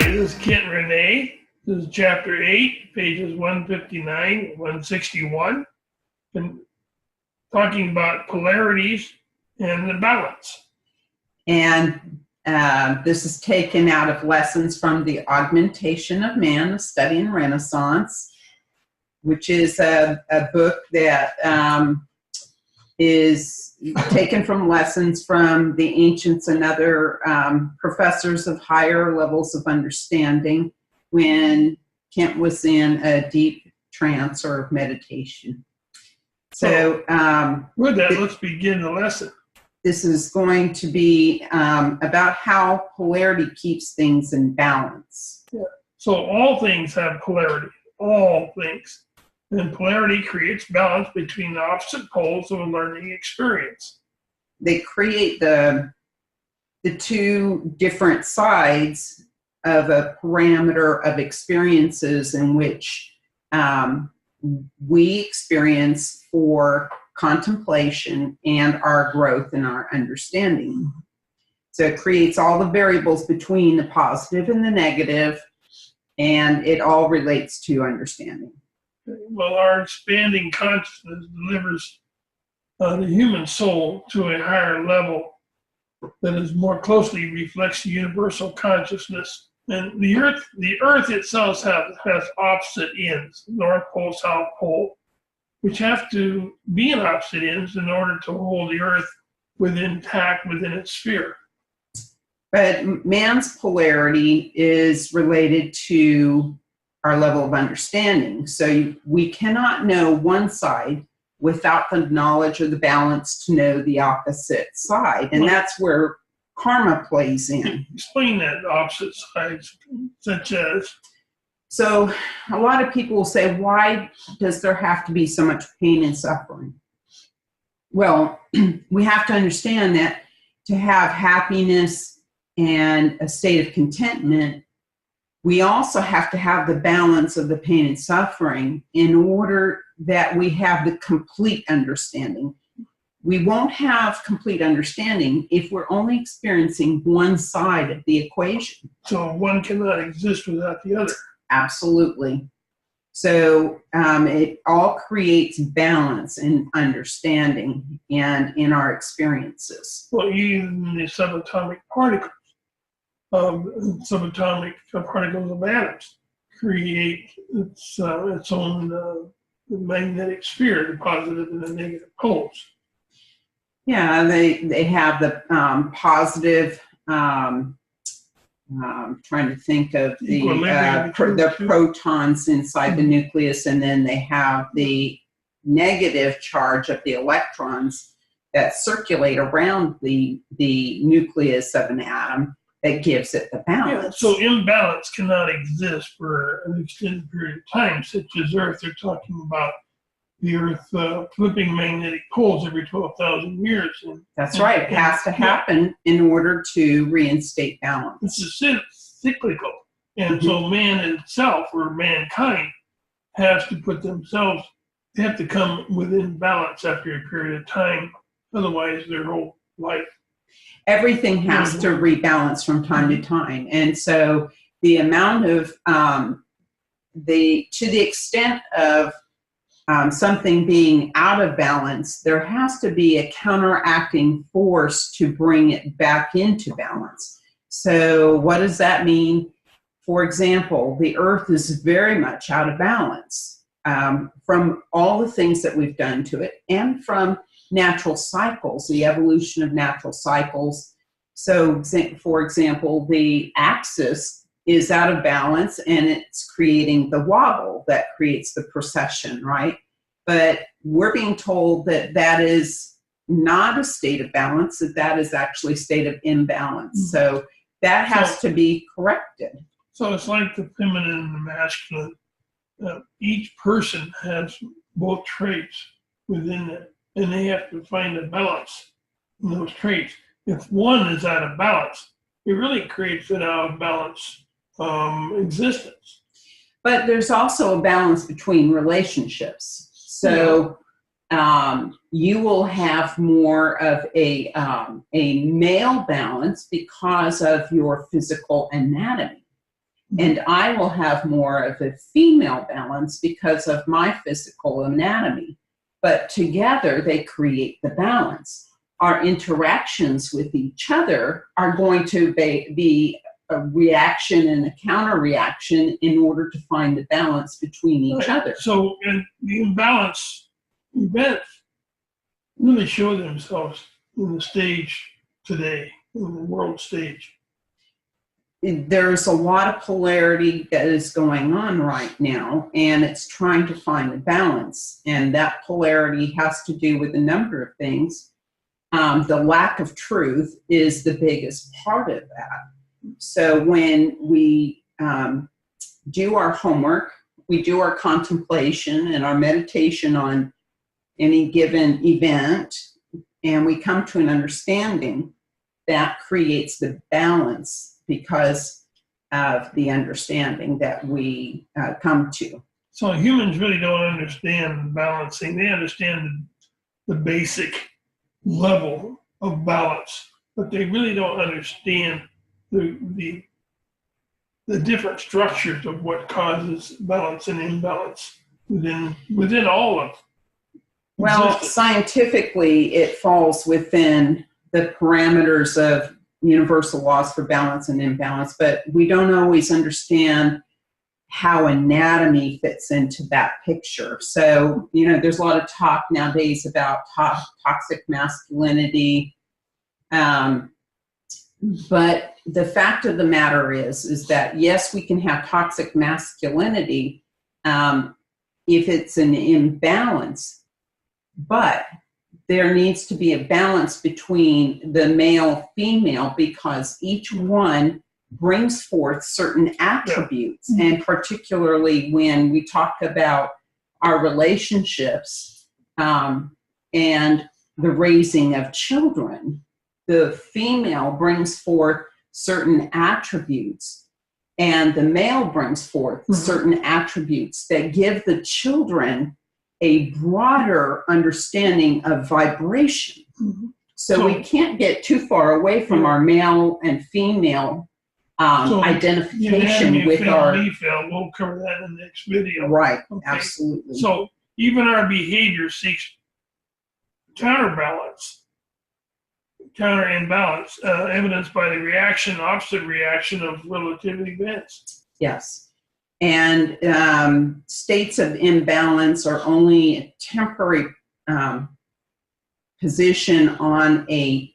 this is Kent Renee. This is Chapter 8, pages 159 and 161. And talking about polarities and the balance. And this is taken out of Lessons from the Augmentation of Man, a Study in Renaissance, which is a book that is taken from lessons from the ancients and other professors of higher levels of understanding when Kent was in a deep trance or meditation. So with that, let's begin the lesson. This is going to be about how polarity keeps things in balance. Yeah. So all things have polarity, all things. And polarity creates balance between the opposite poles of a learning experience. They create the two different sides of a parameter of experiences in which we experience for contemplation and our growth and our understanding. So it creates all the variables between the positive and the negative, and it all relates to understanding. Well, our expanding consciousness delivers the human soul to a higher level that is more closely reflects the universal consciousness. And the earth itself has opposite ends, North Pole, South Pole, which have to be in opposite ends in order to hold the earth intact within its sphere. But man's polarity is related to our level of understanding. So we cannot know one side without the knowledge or the balance to know the opposite side. And that's where karma plays in. Explain that, opposite sides, such as? So a lot of people will say, why does there have to be so much pain and suffering? Well, we have to understand that to have happiness and a state of contentment, we also have to have the balance of the pain and suffering in order that we have the complete understanding. We won't have complete understanding if we're only experiencing one side of the equation. So one cannot exist without the other. Absolutely. So it all creates balance and understanding and in our experiences. Well, even the subatomic particles. Subatomic particles of atoms create its own magnetic sphere, the positive and the negative poles. Yeah, they have the positive. Trying to think of the protons inside the nucleus, and then they have the negative charge of the electrons that circulate around the nucleus of an atom. That gives it the balance. Yeah, so imbalance cannot exist for an extended period of time, such as Earth. They're talking about the Earth flipping magnetic poles every 12,000 years. That's right. It has to happen in order to reinstate balance. It's cyclical. And so man itself, or mankind, has to put themselves, they have to come within balance after a period of time. Otherwise, their whole life. Everything has to rebalance from time to time. And so the amount of, to the extent of something being out of balance, there has to be a counteracting force to bring it back into balance. So what does that mean? For example, the earth is very much out of balance from all the things that we've done to it and from natural cycles, the evolution of natural cycles. So, for example, the axis is out of balance and it's creating the wobble that creates the precession, right? But we're being told that that is not a state of balance, that is actually a state of imbalance. So that has to be corrected. So it's like the feminine and the masculine. Each person has both traits within it. And they have to find a balance in those traits. If one is out of balance, it really creates an out of balance existence. But there's also a balance between relationships. So you will have more of a male balance because of your physical anatomy. and I will have more of a female balance because of my physical anatomy. But together they create the balance. Our interactions with each other are going to be a reaction and a counter reaction in order to find the balance between each other. So, and the imbalance events really show themselves in the stage today, in the world stage. There's a lot of polarity that is going on right now, and it's trying to find a balance. And that polarity has to do with a number of things. The lack of truth is the biggest part of that. So when we do our homework, we do our contemplation and our meditation on any given event, and we come to an understanding that creates the balance because of the understanding that we come to. So humans really don't understand balancing. They understand the basic level of balance, but they really don't understand the different structures of what causes balance and imbalance within all of Well, existence. scientifically, it falls within the parameters of universal laws for balance and imbalance, but we don't always understand how anatomy fits into that picture. So, there's a lot of talk nowadays about toxic masculinity. But the fact of the matter is that, yes, we can have toxic masculinity if it's an imbalance, but there needs to be a balance between the male-female because each one brings forth certain attributes. Yeah. And particularly when we talk about our relationships and the raising of children, the female brings forth certain attributes and the male brings forth certain attributes that give the children a broader understanding of vibration. So we can't get too far away from our male and female identification with our... We'll cover that in the next video. Right, Okay. absolutely. So even our behavior seeks counterbalance, counter imbalance, evidenced by the opposite reaction of relative events. Yes. And states of imbalance are only a temporary position on a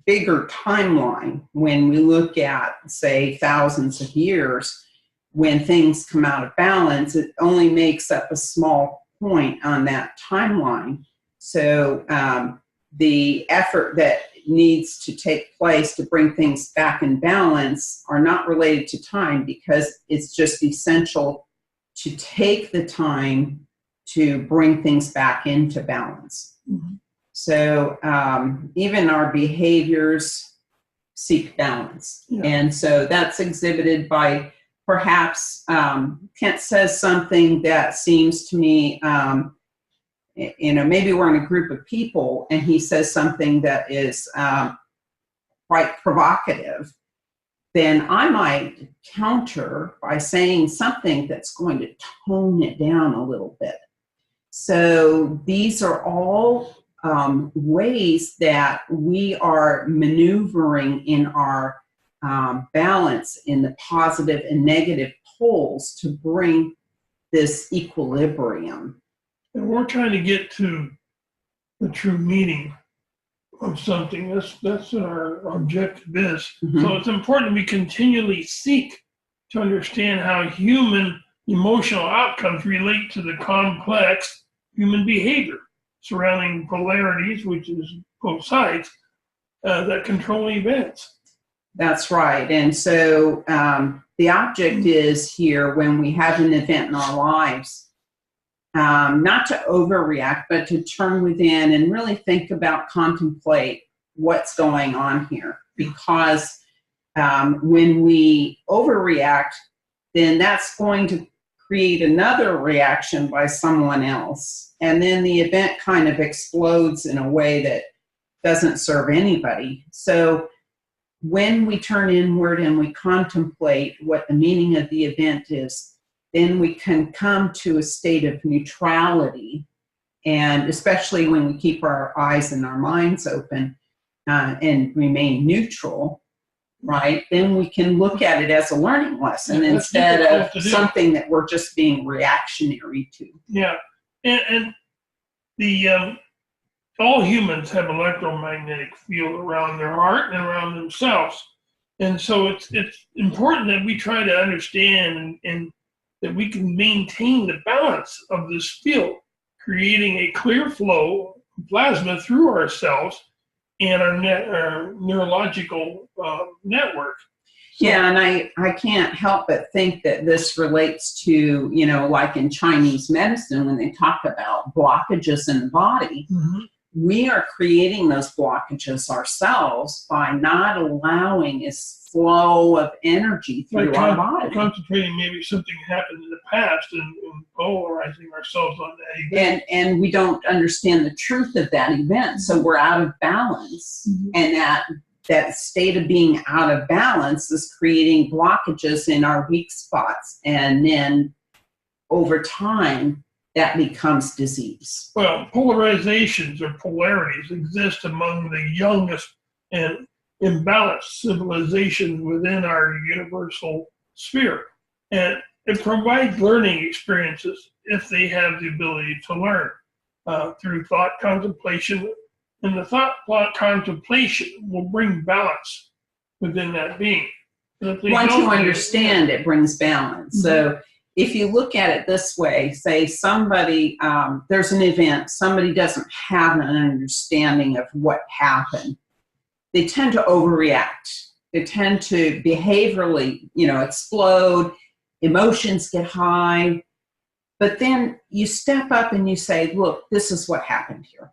bigger timeline. When we look at, say, thousands of years, when things come out of balance, it only makes up a small point on that timeline. So the effort that needs to take place to bring things back in balance are not related to time because it's just essential to take the time to bring things back into balance. So even our behaviors seek balance. Yeah. And so that's exhibited by perhaps Kent says something that seems to me, maybe we're in a group of people and he says something that is quite provocative, then I might counter by saying something that's going to tone it down a little bit. So these are all ways that we are maneuvering in our balance in the positive and negative poles to bring this equilibrium. And we're trying to get to the true meaning of something. That's what our objective is. So it's important we continually seek to understand how human emotional outcomes relate to the complex human behavior surrounding polarities, which is both sides, that control events. That's right. And so the object is here when we have an event in our lives, not to overreact, but to turn within and really think about, contemplate what's going on here. Because when we overreact, then that's going to create another reaction by someone else. And then the event kind of explodes in a way that doesn't serve anybody. So when we turn inward and we contemplate what the meaning of the event is, then we can come to a state of neutrality. And especially when we keep our eyes and our minds open and remain neutral, right? Then we can look at it as a learning lesson instead of something that we're just being reactionary to. Yeah, and the all humans have electromagnetic field around their heart and around themselves, and so it's important that we try to understand and that we can maintain the balance of this field, creating a clear flow of plasma through our cells and our neurological network. So, yeah, and I can't help but think that this relates to, you know, like in Chinese medicine, when they talk about blockages in the body, we are creating those blockages ourselves by not allowing a flow of energy through our body. Concentrating maybe something happened in the past and polarizing ourselves on that event. And we don't understand the truth of that event, so we're out of balance. And that state of being out of balance is creating blockages in our weak spots. And then over time, that becomes disease. Well, polarizations or polarities exist among the youngest and imbalanced civilizations within our universal sphere. And it provides learning experiences if they have the ability to learn through thought contemplation. And the thought contemplation will bring balance within that being. Once you understand, it brings balance. So if you look at it this way, say somebody, there's an event, somebody doesn't have an understanding of what happened. They tend to overreact. They tend to behaviorally, explode. Emotions get high. But then you step up and you say, look, this is what happened here.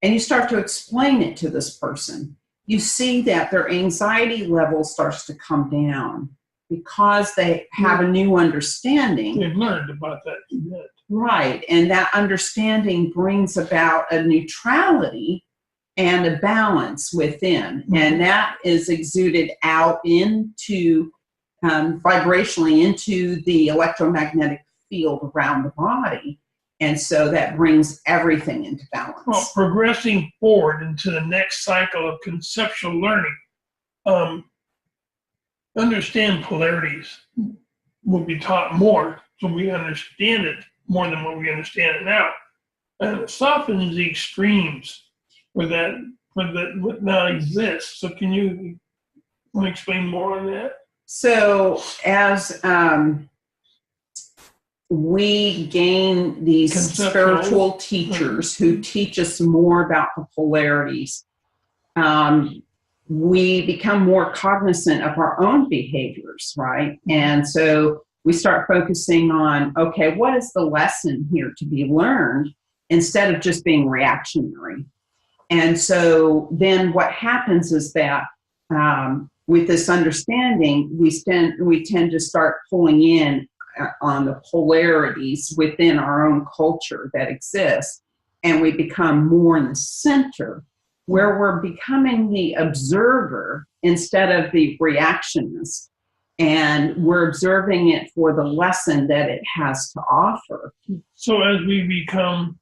And you start to explain it to this person. You see that their anxiety level starts to come down because they have a new understanding. They've learned about that event. Right. And that understanding brings about a neutrality and a balance within. And that is exuded out into, vibrationally into the electromagnetic field around the body. And so that brings everything into balance. Well, progressing forward into the next cycle of conceptual learning, understand polarities will be taught more so we understand it more than what we understand it now. And it softens the extremes what now exists. So can you want to explain more on that? So as we gain these spiritual teachers who teach us more about the polarities, we become more cognizant of our own behaviors, right? And so we start focusing on, okay, what is the lesson here to be learned instead of just being reactionary? And so then what happens is that with this understanding, we tend to start pulling in on the polarities within our own culture that exists, and we become more in the center where we're becoming the observer instead of the reactionist, and we're observing it for the lesson that it has to offer. So as we become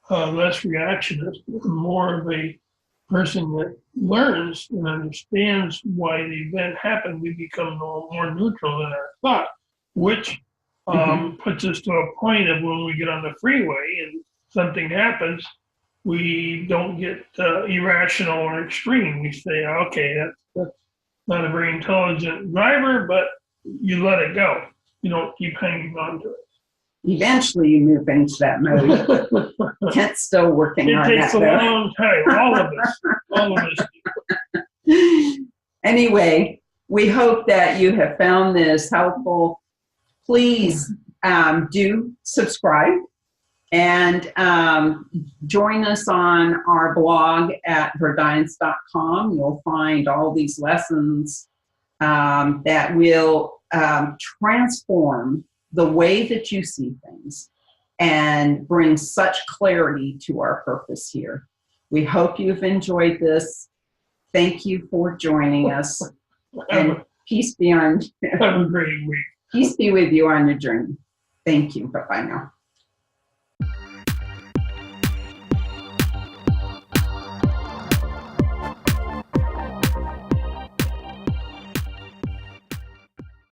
less reactionist, more of a person that learns and understands why the event happened, we become more neutral in our thought, which puts us to a point of when we get on the freeway and something happens, we don't get irrational or extreme. We say, okay, that's not a very intelligent driver, but you let it go. You don't keep hanging on to it. Eventually you move into that mode. Kent's still working on that. It takes a long time. All of us. Anyway, we hope that you have found this helpful. Please do subscribe and join us on our blog at verdience.com. You'll find all these lessons that will transform the way that you see things and bring such clarity to our purpose here. We hope you've enjoyed this. Thank you for joining us, Have and peace be on have a great week. peace be with you on your journey. Thank you. Bye bye now.